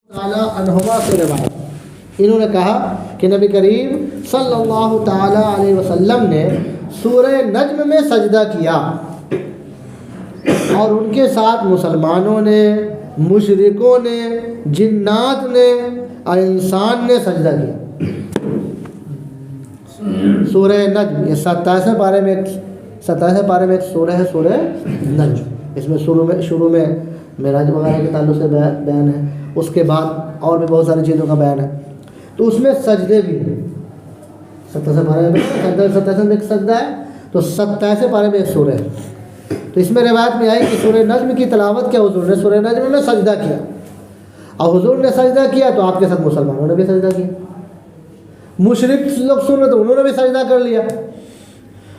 تعالیٰ عنہما سے روایت، انہوں نے کہا کہ نبی کریم صلی اللہ تعالیٰ علیہ وسلم نے سورہ نجم میں سجدہ کیا اور ان کے ساتھ مسلمانوں نے، مشرکوں نے، جنات نے اور انسان نے سجدہ کیا۔ سورہ نجم یہ 27 پارے میں ایک سورہ ہے، سورہ نجم۔ اس میں شروع میں معراج وغیرہ کے تعلق سے بیان ہے، اس کے بعد اور بھی بہت ساری چیزوں کا بیان ہے، تو اس میں سجدے بھی ہیں۔ 27 پارے میں 27 میں ایک سجدہ ہے، تو 27 پارے میں ایک سورہ ہے۔ تو اس میں روایت میں آئی کہ سورہ نجم کی تلاوت کیا حضور نے سورہ نجم میں سجدہ کیا، اور حضور نے سجدہ کیا تو آپ کے ساتھ مسلمانوں نے بھی سجدہ کیا، مشرک لوگ سن رہے تو انہوں نے بھی سجدہ کر لیا،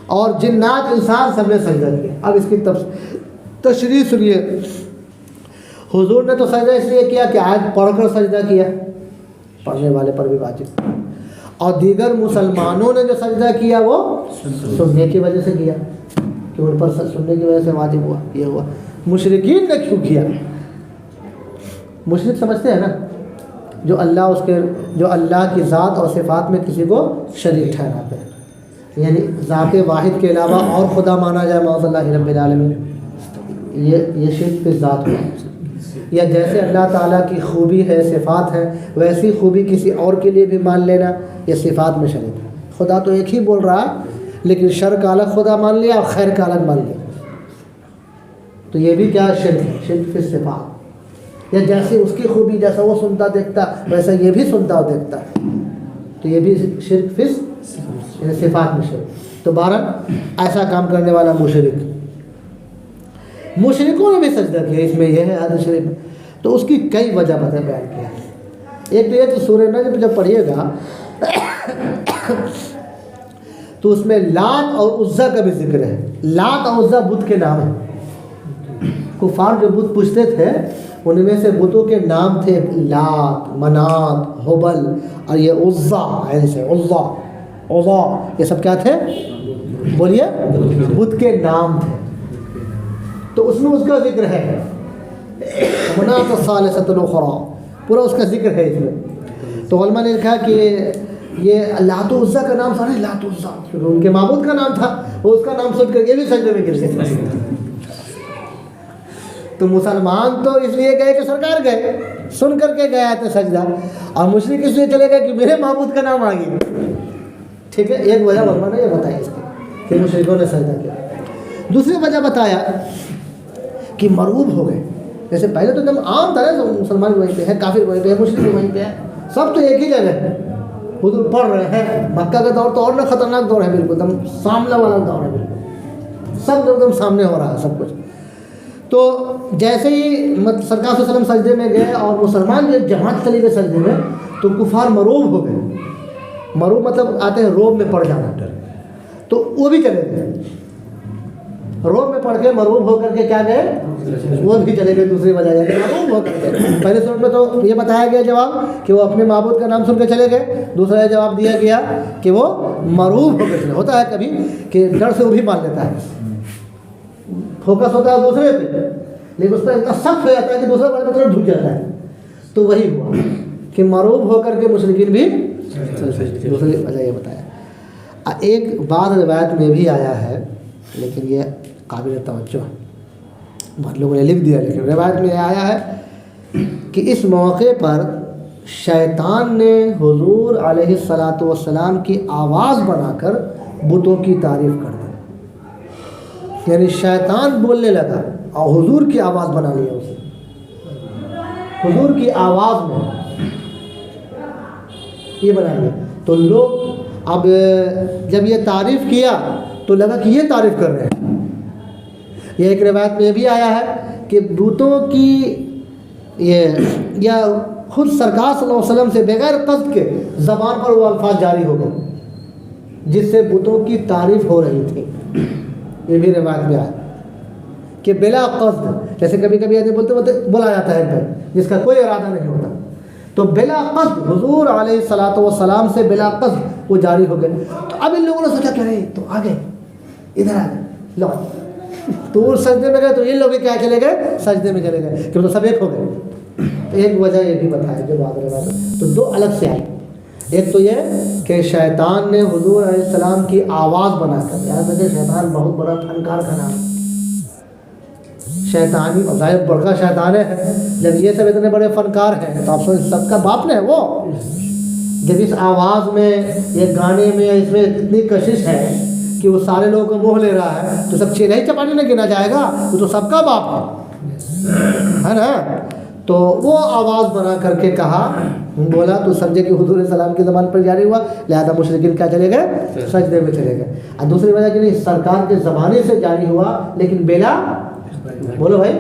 اور جنات انسان سب نے سجدہ کیا۔ اب اس کی تشریح سنیے۔ حضور نے تو سجدہ اس لیے کیا کہ آیت پڑھ کر سجدہ کیا، پڑھنے والے پر بھی واجب، اور دیگر مسلمانوں نے جو سجدہ کیا وہ سننے کی وجہ سے کیا، کہ ان پر سننے کی وجہ سے واجب ہوا، یہ ہوا۔ مشرکین نے کیوں کیا؟ مشرک سمجھتے ہیں نا جو اللہ کی ذات اور صفات میں کسی کو شریک ٹھہراتے ہیں، یعنی ذات واحد کے علاوہ اور خدا مانا جائے معاذ اللہ رب العالمین، یہ شرک فی ذات ہوا۔ یا جیسے اللہ تعالیٰ کی خوبی ہے، صفات ہے، ویسی خوبی کسی اور کے لیے بھی مان لینا، یہ صفات میں شریک ہے۔ خدا تو ایک ہی بول رہا ہے، لیکن شر کا الگ خدا مان لیا اور خیر کا الگ مان لیا، تو یہ بھی کیا شرک ہے، شرک فی صفات۔ یا جیسے اس کی خوبی جیسا وہ سنتا دیکھتا ویسا یہ بھی سنتا اور دیکھتا، تو یہ بھی شرک فی صفات میں شرک۔ تو بہرحال ایسا کام کرنے والا مشرکوں نے بھی سجدہ کیا، اس میں یہ ہے حدیث شریف میں، تو اس کی کئی وجہ بیان کیا۔ ایک تو یہ کہ سورہ نجم جب پڑھیے گا تو اس میں لات اور عزا کا بھی ذکر ہے۔ لات اور عزا بت کے نام ہیں، کفار جو بت پوجتے تھے ان میں سے بتوں کے نام تھے لات، منات، حبل، اور یہ عزا، ایسے عزا، یہ سب کیا تھے؟ بولیے، بت کے نام تھے۔ تو اس میں اس کا ذکر ہے، منات الثالثۃ الاخری، پورا اس کا ذکر ہے اس میں۔ تو علماء نے لکھا کہ یہ لات و عزا کا نام سارے لات و عزا ان کے معبود کا نام تھا، وہ اس کا نام سن کر یہ بھی سجدے میں گر گئے۔ تو مسلمان تو اس لیے گئے کہ سرکار گئے، سن کر کے گئے تھے سجدہ، اور مشرک اس لیے چلے گئے کہ میرے معبود کا نام آ گیا۔ ٹھیک ہے، ایک وجہ علماء نے یہ بتائی اس کی کہ مشرکوں نے سجدہ کیا۔ دوسری وجہ بتایا کہ مرعوب ہو گئے، جیسے پہلے تو ایک دم عام طرح سے مسلمان وہیں پہ ہے، کافر وہیں پہ ہے، مشرک وہیں پہ ہے، سب تو ایک ہی جگہ ہے، حضور پڑھ رہے ہیں۔ مکہ کا دور تو اور نہ خطرناک دور ہے، بالکل دم سامنے والا دور ہے، بالکل سب ایک دم سامنے ہو رہا ہے سب کچھ۔ تو جیسے ہی سرکار صلی اللہ علیہ وسلم سجدے میں گئے اور مسلمان جو جماعت چلی گئے سجدے میں، تو کفار مرعوب ہو گئے۔ مرعوب مطلب آتے ہیں روب میں پڑ جانا، تو وہ بھی چلے گئے، روب میں پڑھ کے مرعوب ہو کر کے کیا گئے، وہ بھی چلے گئے۔ دوسری وجہ ہے کہ مرعوب ہو کر کے، پہلے صورت میں تو یہ بتایا گیا جواب کہ وہ اپنے معبود کا نام سن کے چلے گئے، دوسرا جواب دیا گیا کہ وہ مرعوب ہو کے چلے۔ ہوتا ہے کبھی کہ ڈر سے وہ بھی مان لیتا ہے، فوکس ہوتا ہے دوسرے پہ، لیکن اس پہ اتنا سخت ہو جاتا ہے کہ دوسرا بڑے مطلب جھک جاتا ہے۔ تو وہی ہوا کہ مرعوب ہو کر کے مشرکین بھی، دوسری وجہ یہ بتایا۔ ایک بعض روایت میں بھی آیا ہے، لیکن یہ قابل توجہ ہے، بہت لوگوں نے لکھ دیا، لیکن روایت میں آیا ہے کہ اس موقع پر شیطان نے حضور علیہ الصلاۃ والسلام کی آواز بنا کر بتوں کی تعریف کر دی، یعنی شیطان بولنے لگا اور حضور کی آواز بنا لیا اسے، حضور کی آواز میں یہ بنا لیا۔ تو لوگ اب جب یہ تعریف کیا تو لگا کہ یہ تعریف کر رہے ہیں۔ یہ ایک روایت میں یہ بھی آیا ہے کہ بتوں کی یہ یا خود سرکار صلی اللہ علیہ وسلم سے بغیر قصد کے زبان پر وہ الفاظ جاری ہو گئے جس سے بتوں کی تعریف ہو رہی تھی۔ یہ بھی روایت میں آیا کہ بلا قصد، جیسے کبھی کبھی آدمی بولتے بولا جاتا ہے جس کا کوئی ارادہ نہیں ہوتا، تو بلا قصد حضور علیہ الصلاۃ والسلام سے بلا قصد وہ جاری ہو گئے۔ تو اب ان لوگوں نے سوچا کہ نہیں تو آگے ادھر آ گئے، لو تو سجدے میں گئے، تو یہ لوگ بھی کیا چلے گئے، سجدے میں چلے گئے، کہ تو سب ایک ہو گئے۔ ایک وجہ یہ بھی بتایا جو بعد میں بات، تو دو الگ سے آئی. ایک تو یہ کہ شیطان نے حضور علیہ السلام کی آواز بنا کر، یاد رکھیں شیطان بہت بڑا فنکار کا نام، شیطانی ظاہر بڑا شیطان ہے. جب یہ سب اتنے بڑے فنکار ہیں تو آپ سب کا باپ نے وہ، جب اس آواز میں یہ گانے میں اس میں اتنی کشش ہے کہ وہ سارے لوگوں کو موہ لے رہا ہے تو سب چیلے ہی چپاٹی نہیں گنا جائے گا، وہ تو سب کا باپ ہے نا. تو وہ آواز بنا کر کے کہا، بولا تو سمجھے کہ حضور علیہ السلام کی زبان پر جاری ہوا، لہذا مشرکین کیا چلے گئے؟ سجدے میں چلے گئے. اور دوسری وجہ کہ نہیں، سرکار کے زبانے سے جاری ہوا لیکن بلا، بولو بھائی،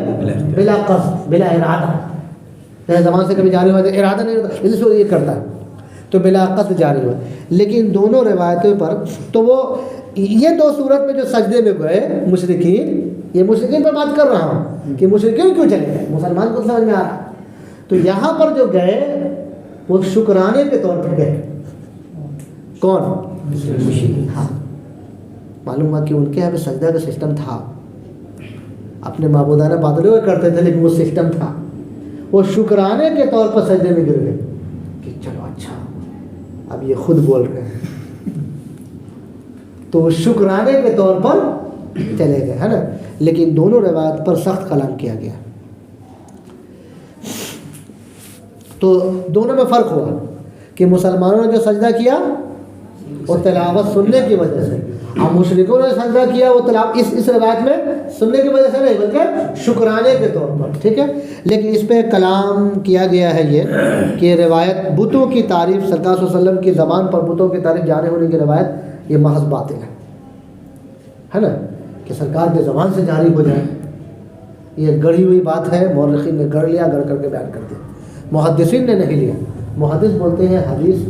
بلا قصد، بلا ارادہ. زبان سے کبھی جاری ہوا تو ارادہ نہیں ہوتا، اس لیے یہ کرتا ہے، تو بلا قصد جاری ہوا. لیکن دونوں روایتوں پر تو وہ یہ دو صورت میں جو سجدے میں گئے مشرکین، یہ مشرکین پر بات کر رہا ہوں کہ مشرکین کیوں چلے گئے، مسلمان کو سمجھ میں آ رہا. تو یہاں پر جو گئے وہ شکرانے کے طور پر گئے. کون؟ ہاں، معلوم ہوا کہ ان کے یہاں پہ سجدہ کا سسٹم تھا، اپنے معبودانہ بادلوں میں کرتے تھے لیکن وہ سسٹم تھا. وہ شکرانے کے طور پر سجدے میں گر گئے کہ چلو اچھا اب یہ خود بول رہے ہیں، تو وہ شکرانے کے طور پر چلے گئے، ہے نا. لیکن دونوں روایت پر سخت کلام کیا گیا. تو دونوں میں فرق ہوا کہ مسلمانوں نے جو سجدہ کیا وہ تلاوت سننے کی وجہ سے، اور مشرکوں نے سجدہ کیا وہ تلاوت اس روایت میں سننے کی وجہ سے نہیں بلکہ شکرانے کے طور پر. ٹھیک ہے، لیکن اس پہ کلام کیا گیا ہے یہ کہ روایت بتوں کی تعریف، سرکار صلی اللہ علیہ وسلم کی زبان پر بتوں کی تعریف جاری ہونے کی روایت یہ محض باطل ہے نا، کہ سرکار کے زبان سے جاری ہو جائے، یہ گڑھی ہوئی بات ہے. مورخین نے گڑھ لیا، گڑھ کر کے بیان کر دیا، محدثین نے نہیں لیا. محدث بولتے ہیں حدیث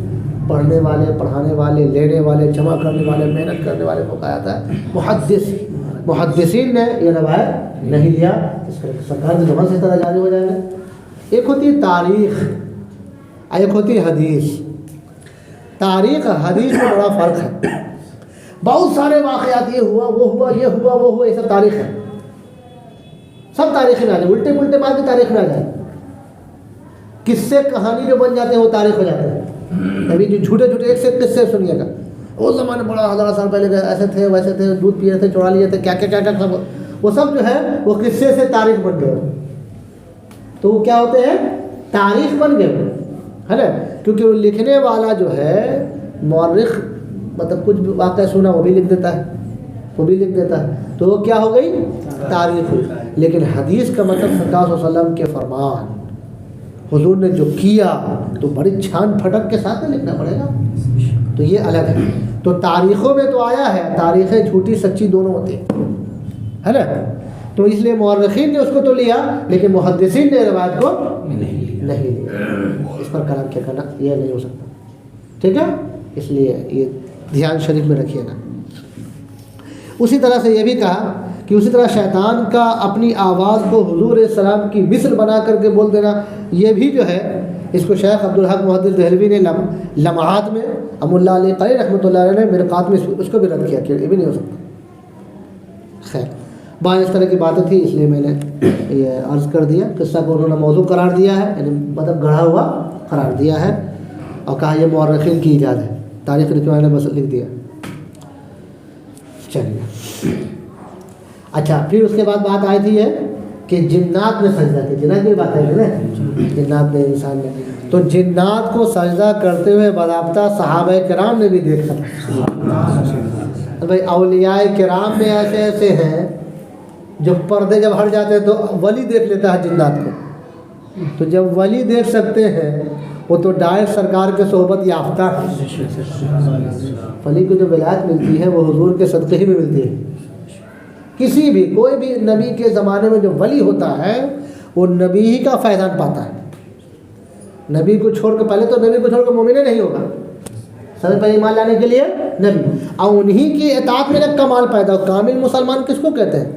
پڑھنے والے، پڑھانے والے، لینے والے، جمع کرنے والے، محنت کرنے والے کو کہا جاتا ہے محدث. محدثین نے یہ روایت نہیں لیا، سرکار کی زبان سے طرح جاری ہو جائے گا. ایک ہوتی ہے تاریخ، ایک ہوتی ہے حدیث. تاریخ حدیث میں بڑا فرق ہے. بہت سارے واقعات، یہ ہوا، وہ ہوا، یہ ہوا، وہ ہوا، یہ سب تاریخ ہے، سب تاریخ میں آ جائے. الٹے پلٹے بات بھی تاریخ میں آ جائے. قصے کہانی جو بن جاتے ہیں وہ تاریخ ہو جاتے ہیں. ابھی جو جھوٹے جھوٹے ایک سے قصے سنیے گا، وہ زمانے بڑا ہزار سال پہلے گئے، ایسے تھے ویسے تھے، دودھ پی رہے تھے، چورا لیے تھے، کیا کیا کیا سب، وہ سب جو ہے وہ قصے سے تاریخ بن گئے. تو وہ کیا ہوتے ہیں؟ تاریخ بن گئے، ہے نا. کیونکہ وہ لکھنے والا جو ہے مورخ، مطلب کچھ بھی واقعہ سنا وہ بھی لکھ دیتا ہے، وہ بھی لکھ دیتا ہے، تو وہ کیا ہو گئی؟ تاریخ ہوئی. لیکن حدیث کا مطلب سرکار صلی اللہ علیہ وسلم کے فرمان، حضور نے جو کیا تو بڑی چھان پھٹک کے ساتھ لکھنا پڑے گا. تو یہ الگ ہے. تو تاریخوں میں تو آیا ہے، تاریخیں جھوٹی سچی دونوں ہوتی ہیں، ہے نا. تو اس لیے مورخین نے اس کو تو لیا لیکن محدثین نے روایت کو نہیں لیا. اس پر کلام کیا کرنا یہ نہیں ہو سکتا. ٹھیک ہے، اس لیے یہ دھیان شریف میں رکھیے گا. اسی طرح سے یہ بھی کہا کہ اسی طرح شیطان کا اپنی آواز کو حضور علیہ السلام کی مثل بنا کر کے بول دینا، یہ بھی جو ہے اس کو شیخ عبدالحق محدث دہلوی نے لمحات میں، ام اللہ علیہ قاری رحمۃ اللہ علیہ نے مرقات میں اس کو بھی رد کیا کہ یہ بھی نہیں ہو سکتا. خیر، بعض اس طرح کی باتیں تھی اس لیے میں نے یہ عرض کر دیا. قصہ کو انہوں نے موضوع قرار دیا ہے، یعنی مطلب گڑھا ہوا قرار دیا ہے، اور کہا یہ مورخین کی ایجاد ہے، تاریخ لکھنے والے نے بس لکھ دیا. چلیے اچھا، پھر اس کے بعد بات آئی تھی ہے کہ جنات نے سجدہ کیا. جنات کی بات ہے نا، جنات نے، انسان نے. تو جنات کو سجدہ کرتے ہوئے باضابطہ صحابہ کرام نے بھی دیکھا. بھائی اولیاء کرام میں ایسے ایسے ہیں جو پردے جب ہٹ جاتے ہیں تو ولی دیکھ لیتا ہے جنات کو. تو جب ولی دیکھ سکتے ہیں وہ تو ڈائریکٹ سرکار کے صحبت یافتہ ہے. ولی کو جو ولایت ملتی ہے وہ حضور کے صدقے ہی میں ملتی ہے. کسی بھی کوئی بھی نبی کے زمانے میں جو ولی ہوتا ہے وہ نبی ہی کا فیضان پاتا ہے. نبی کو چھوڑ کے، پہلے تو نبی کو چھوڑ کے مومن نہیں ہوگا. سب سے پہلے ایمان لانے کے لیے نبی، اور انہی کی اطاعت میں کمال پیدا ہو. کامل مسلمان کس کو کہتے ہیں؟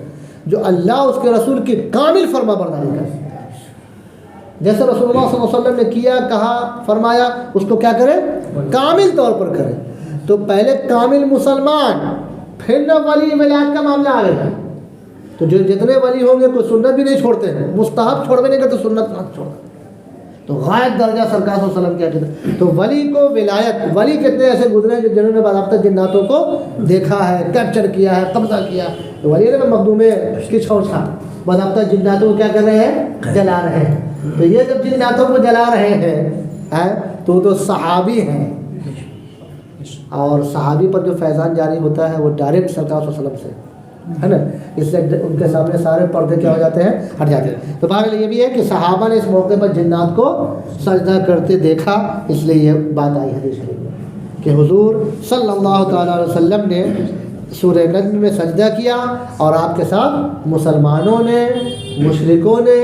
جو اللہ اس کے رسول کی کامل فرما برداری کرے. جیسے رسول اللہ صلی اللہ علیہ وسلم نے کیا، کہا، فرمایا، اس کو کیا کرے؟ کامل طور پر کرے. تو پہلے کامل مسلمان، پھر نہ ولی ولایت کا معاملہ آئے گا. تو جو جتنے ولی ہوں گے کوئی سنت بھی نہیں چھوڑتے ہیں، مستحب چھوڑ بھی نہیں کرتے، سنت نہ چھوڑتے. تو غائب درجہ سرکار صلی اللہ علیہ وسلم کی عقیدت. تو ولی کو ولایت، ولی کتنے ایسے گزرے ہیں جنہوں نے باضابطہ جناتوں کو دیکھا ہے، کیپچر کیا ہے، قبضہ کیا ہے. تو ولی نے مخدوم کی چھوڑا باضابطہ جناتوں کو کیا کر رہے ہیں؟ جلا رہے ہیں. تو یہ جب جناتوں کو جلا رہے ہیں تو صحابی ہیں، اور صحابی پر جو فیضان جاری ہوتا ہے وہ ڈائریکٹ سرکار صلی اللہ علیہ وسلم سے ہے نا، اس سے ان کے سامنے سارے پردے کیا ہو جاتے ہیں؟ ہٹ جاتے ہیں. تو بہرحال یہ بھی ہے کہ صحابہ نے اس موقع پر جنات کو سجدہ کرتے دیکھا، اس لیے یہ بات آئی حدیث شریف میں کہ حضور صلی اللہ تعالیٰ علیہ وسلم نے سورہ نجم میں سجدہ کیا، اور آپ کے ساتھ مسلمانوں نے، مشرکوں نے،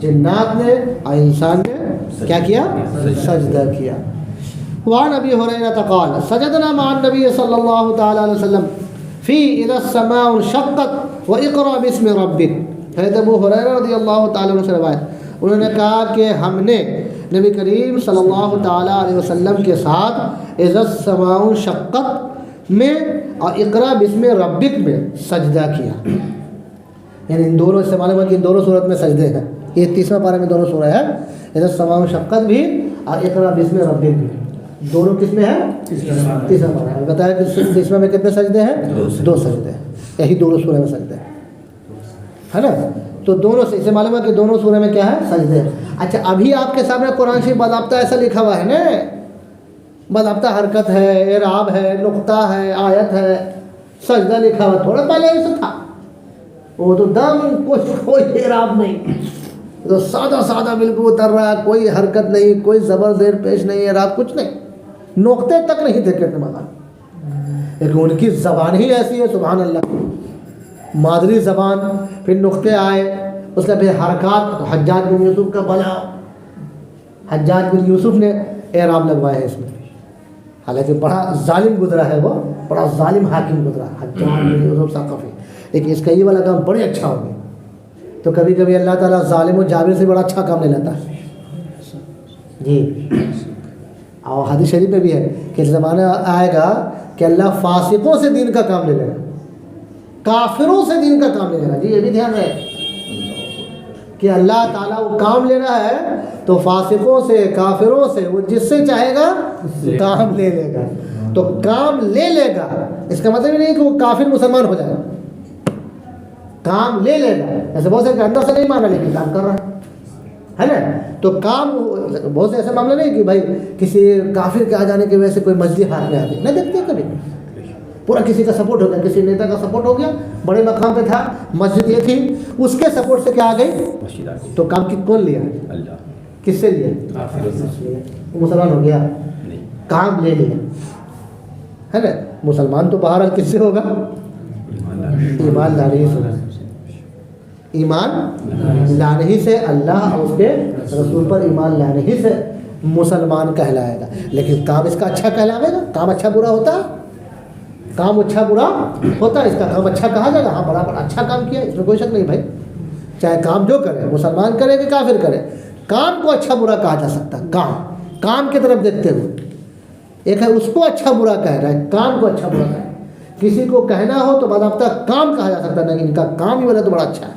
جنات نے اور انسان نے کیا کیا؟ سجدہ کیا. وعن ابی ہریرہ قال سجدنا مع النبی صلی اللہ تعالیٰ علیہ وسلم فی اذا السماء انشقت واقرأ باسم ربک. حضرت ابو ہریرہ رضی اللہ تعالیٰ عنہ سے روایت، انہوں نے کہا کہ ہم نے نبی کریم صلی اللہ تعالیٰ علیہ وسلم کے ساتھ اذا السماء انشقت میں اور اقرأ باسم ربک میں سجدہ کیا. یعنی ان دونوں سے معلوم ہے کہ ان دونوں صورت میں سجدے ہیں. یہ تیسرا پارہ میں دونوں سورہ ہے، اذا السماء انشقت بھی اور اقرأ باسم ربک بھی. دونوں کس میں ہے؟ تیسرا پارہ ہے. بتایا کہ تیسرا میں کتنے سجدے ہیں؟ 2 سجدے ہیں. یہی دونوں سورہ میں سجدے ہیں، ہے نا. تو دونوں سے اسے معلوم ہے کہ دونوں سورہ میں کیا ہے؟ سجدے ہیں. اچھا ابھی آپ کے سامنے قرآن شریف باضابطہ ایسا لکھا ہوا ہے نا، باضابطہ حرکت ہے، اعراب ہے، نقطہ ہے، آیت ہے، سجدہ لکھا ہوا. تھوڑا پہلے ایسا تھا، وہ تو دم کوئی اعراب نہیں، تو سادہ سادہ بالکل اتر رہا ہے، کوئی حرکت نہیں، کوئی زبر زیر پیش نہیں، اعراب کچھ نہیں، نقطے تک نہیں تھے کہنے والا. لیکن ان کی زبان ہی ایسی ہے سبحان اللہ، مادری زبان، پھر نقطے آئے، اس کا پھر حرکات. تو حجاج بن یوسف کا بلا، حجاج بن یوسف نے اعراب لگوایا ہے اس میں، حالانکہ بڑا ظالم گزرا ہے، وہ بڑا ظالم حاکم گزرا حجاج بن یوسف ثقفی، لیکن اس کا یہ والا کام بڑے اچھا ہو گیا. تو کبھی کبھی اللہ تعالیٰ ظالم و جابر سے بڑا اچھا کام لے لیتا ہے جی. اور حدیث شریف میں بھی ہے کہ زمانہ آئے گا کہ اللہ فاسقوں سے دین کا کام لے لے گا، کافروں سے دین کا کام لے لے گا. جی یہ بھی دھیان رہے کہ اللہ تعالیٰ وہ کام لینا ہے تو فاسقوں سے، کافروں سے، وہ جس سے چاہے گا کام لے لے گا. تو کام لے لے گا اس کا مطلب نہیں کہ وہ کافر مسلمان ہو جائے گا، کام لے لے گا. ایسے بہت سے اندر سے نہیں مانا لیکن کام کر رہا ہے نا. تو کام بہت سے ایسا معاملہ نہیں کہ بھائی کسی کافر کے آ جانے کی وجہ سے کوئی مسجد ہاتھ میں آ گئی، نہ دیکھتے کبھی پورا کسی کا سپورٹ ہو گیا، کسی نیتا کا سپورٹ ہو گیا، بڑے مقام پہ تھا، مسجد یہ تھی، اس کے سپورٹ سے کیا آ گئی تو کام کون لیا؟ اللہ. کس سے لیا؟ وہ مسلمان ہو گیا، کام لے لیا ہے نا. مسلمان تو بہرحال کس سے ہوگا؟ ایمان لانے سے، ایمان لانے ہی سے، اللہ اور اس کے رسول پر ایمان لانے ہی سے مسلمان کہلائے گا. لیکن کام اس کا اچھا کہلاوے گا؟ کام اچھا برا ہوتا ہے؟ کام اچھا برا ہوتا ہے، اس کا کام اچھا کہا جائے گا. ہاں برابر اچھا کام کیا، اس میں کوئی شک نہیں بھائی. چاہے کام جو کرے، مسلمان کرے کہ کافر کرے، کام کو اچھا برا کہا جا سکتا ہے. کام کی طرف دیکھتے ہوئے، ایک ہے اس کو اچھا برا کہہ رہا ہے، کام کو اچھا برا کہہ رہا ہے. کسی کو کہنا ہو تو باضابطہ کام کہا جا سکتا ہے، نہیں ان کا کام ہی بولے تو بڑا اچھا ہے،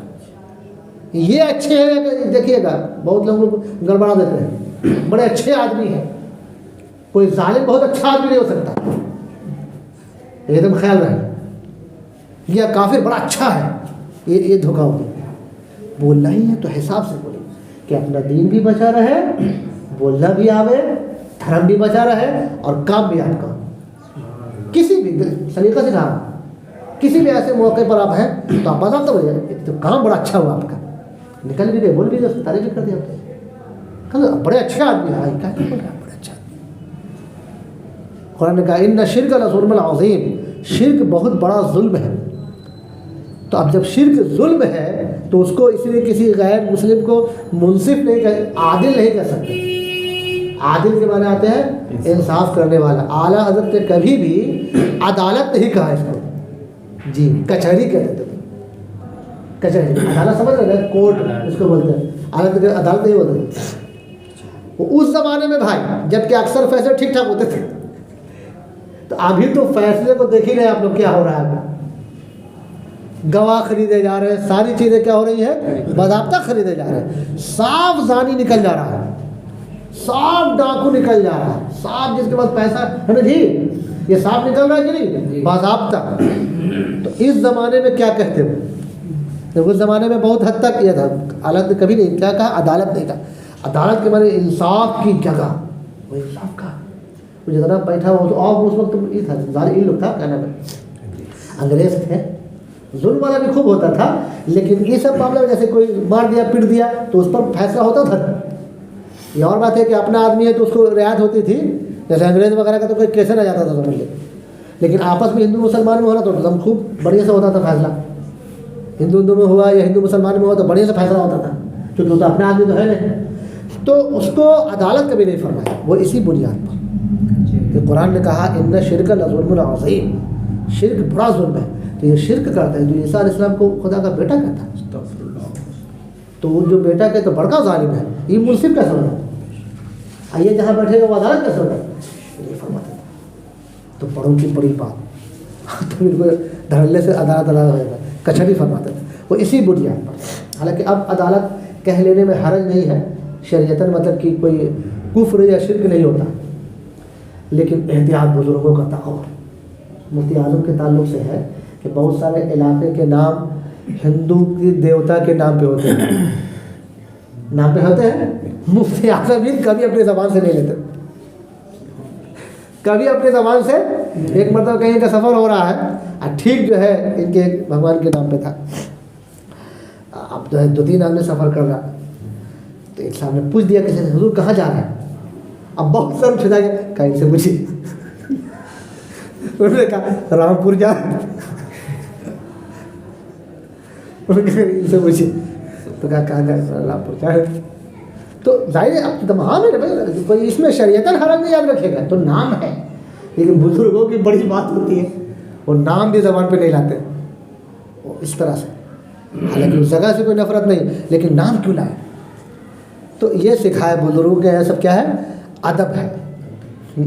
یہ اچھے ہیں. دیکھیے گا بہت لوگ گڑبڑا دیتے ہیں، بڑے اچھے آدمی ہیں، کوئی ظالم بہت اچھا آدمی نہیں ہو سکتا، ایک دم خیال رہے. یا کافر بڑا اچھا ہے، یہ دھوکہ ہو گیا. بولنا ہی ہے تو حساب سے بولے کہ اپنا دین بھی بچا رہے، بولنا بھی آوے، دھرم بھی بچا رہے، اور کام بھی آپ کا کسی بھی سلیقہ سے کام. کسی بھی ایسے موقع پر آپ ہیں تو آپ باضابطہ ہو جائے تو کام بڑا اچھا ہوا آپ کا، نکل بھی گئے، بول بھی گئے، اس کی تعریف بھی کر دیا آپ نے، بڑے اچھے آدمی ہیں. کیا بول رہے ہیں بڑے اچھا آدمی؟ قرآن نے کہا ان شرک لظلم عظیم، شرک بہت بڑا ظلم ہے. تو اب جب شرک ظلم ہے تو اس کو اس لیے کسی غیر مسلم کو منصف نہیں عادل نہیں کہہ سکتے. عادل کے معنی آتے ہیں انصاف کرنے والا. اعلیٰ حضرت نے کبھی بھی عدالت نہیں کہا اس کو، جی کچہری کہتے تھے. کچہری عدالت سمجھ رہے ہیں، کورٹ اس کو بولتے ہیں، عدالت نہیں بولتے. اس زمانے میں بھائی جب کہ اکثر فیصلے ٹھیک ٹھاک ہوتے تھے، تو ابھی تو فیصلے کو دیکھ ہی رہے آپ لوگ کیا ہو رہا ہے. گواہ خریدے جا رہے ہیں، ساری چیزیں کیا ہو رہی ہیں باضابطہ خریدے جا رہے ہیں. صاف زانی نکل جا رہا ہے، صاف ڈاکو نکل جا رہا ہے، صاف جس کے پاس پیسہ ہے نا جی، یہ صاف نکل رہا ہے کہ نہیں باضابطہ. تو اس زمانے میں کیا کہتے ہو؟ اس زمانے میں بہت حد تک یہ تھا، عدالت نے کبھی نہیں کیا کہا، عدالت نہیں کہا، عدالت کے معنی انصاف کی جگہ، وہ انصاف کا جتنا بیٹھا ہوا تو آپ اس وقت یہ تھا ظاہر لوگ تھا، کہنا میں انگریز تھے، ظلم والا بھی خوب ہوتا تھا، لیکن یہ سب معاملہ میں جیسے کوئی مار دیا پٹ دیا تو اس پر فیصلہ ہوتا تھا. یہ اور بات ہے کہ اپنا آدمی ہے تو اس کو رعایت ہوتی تھی، جیسے انگریز وغیرہ کا تو کوئی کیسے نہ جاتا تھا سمجھ لے، لیکن آپس میں ہندو مسلمان میں ہونا تو ایک دم خوب بڑھیا سے ہوتا تھا فیصلہ. ہندو میں ہوا یا ہندو مسلمان میں ہوا تو بڑھیا سے فیصلہ ہوتا تھا، کیونکہ وہ تو اپنا آدمی تو ہے نہیں. تو اس کو عدالت کبھی نہیں فرمایا، وہ اسی بنیاد پر کہ قرآن نے کہا ان شرک لظلم عظیم، شرک بڑا ظلم ہے. تو یہ شرک کرتا ہے جو عیسیٰ علیہ السلام کو خدا کا بیٹا کہتا ہے، تو وہ جو بیٹا کہتا ہے تو بڑکا ظالم ہے. یہ منصف کیسا ہوگا؟ آئیے جہاں بیٹھے گا وہ عدالت کیسے ہوگا؟ یہ فرماتا ہے. تو بڑوں کی بڑی بات تو ان کو دھڑلے سے عدالت ہو جائے گا، کچہری فرماتے تھے. وہ اسی بنیاد پر، حالانکہ اب عدالت کہہ لینے میں حرج نہیں ہے شریعتاً، مطلب کہ کوئی کفر یا شرک نہیں ہوتا، لیکن احتیاط بزرگوں کا تقوی. مفتی اعظم کے تعلق سے ہے کہ بہت سارے علاقے کے نام ہندو کی دیوتا کے نام پہ ہوتے ہیں، نام پہ ہوتے ہیں. مفتی اعظم کبھی اپنی زبان سے نہیں لیتے، کبھی اپنی زبان سے. ایک مرتبہ کہیں کا سفر ہو رہا ہے، ٹھیک جو ہے ان کے بھگوان کے نام پہ تھا، اب جو ہے 2-3 آدمی سفر کر رہا، تو ایک صاحب نے پوچھ دیا کسی نے حضور کہاں جا رہے ہیں؟ اب بہت سر چھدا گیا، کہیں سے پوچھی، انہوں نے کہا رامپور جا رہے ہیں. ان سے پوچھی تو کہا رامپور جا رہے ہیں. تو ظاہر ہے اب تمام ہے بھائی، کوئی اس میں شریعتاً حرام نہیں یاد رکھے گا، تو نام ہے. لیکن بزرگوں کی بڑی بات ہوتی ہے، وہ نام بھی زبان پہ نہیں لاتے وہ اس طرح سے، حالانکہ اس جگہ سے کوئی نفرت نہیں، لیکن نام کیوں لائے؟ تو یہ سکھائے بزرگوں کے، یہ سب کیا ہے؟ ادب ہے.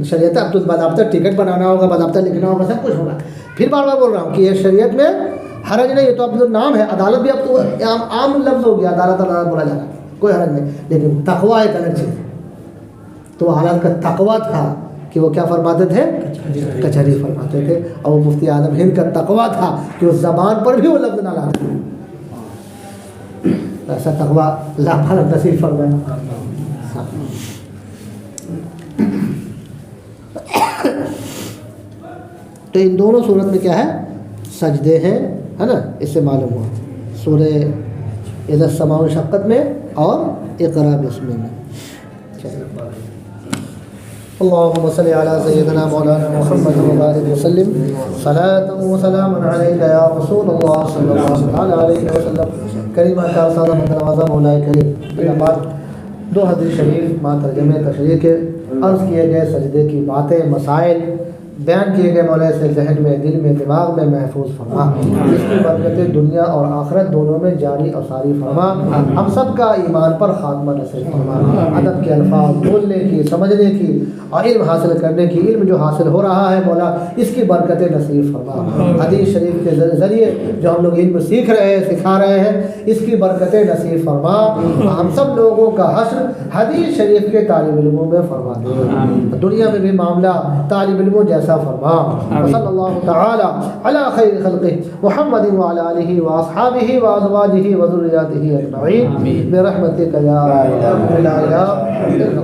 شریعت اب تو باضابطہ ٹکٹ بنانا ہوگا، باضابطہ لکھنا ہوگا، سب کچھ ہوگا. پھر بار بار بول رہا ہوں کہ یہ شریعت میں حرج نہیں ہے. تو اب جو نام ہے عدالت بھی اب تو عام لفظ ہو گیا، عدالت عدالت بولا جا رہا ہے، کوئی حرج نہیں. لیکن تقویٰ ایک الگ چیز ہے. تو حالات کا تقویٰ تھا کہ وہ کیا فرماتے تھے؟ کچہری فرماتے تھے. اور وہ مفتی اعظم ہند کا تقویٰ تھا کہ اس زبان پر بھی وہ لفظ نہ لاتے. ایسا تقویٰ اللہ تعالیٰ نصیب فرمائے. تو ان دونوں صورت میں کیا ہے؟ سجدے ہیں، ہے نا، اس سے معلوم ہوا. سورہ اذا السماء انشقت میں اور اقرا بسم میں. اللهم صل على سيدنا مولانا محمد وبارك وسلم صلاة وسلاما عليك يا رسول الله صلى الله عليه وسلم. کریمہ کا سادہ متنوازہ مولا کریم. بعد 2 حدیث شریف ماں ترجمے تشریح کے عرض کیے گئے سجدے کی باتیں، مسائل بیان کیے گئے، مولا سے ذہن میں، دل میں، دماغ میں محفوظ فرما. اس کی برکتیں دنیا اور آخرت دونوں میں جاری اور ساری فرما. ہم سب کا ایمان پر خاتمہ نصیب فرما. ادب کے الفاظ بولنے کی، سمجھنے کی اور علم حاصل کرنے کی، علم جو حاصل ہو رہا ہے مولا اس کی برکتیں نصیب فرما. حدیث شریف کے ذریعے جو ہم لوگ علم سیکھ رہے ہیں، سکھا رہے ہیں، اس کی برکتیں نصیب فرما. ہم سب لوگوں کا حشر حدیث شریف کے طالب علموں میں فرما دے. دنیا میں بھی معاملہ طالب علموں جیسا فرما. صلی اللہ تعالی علی خیر خلقہ محمد وعلی آلہ واصحابہ وازواجہ وذریاتہ اجمعین برحمتک یا ارحم الراحمین.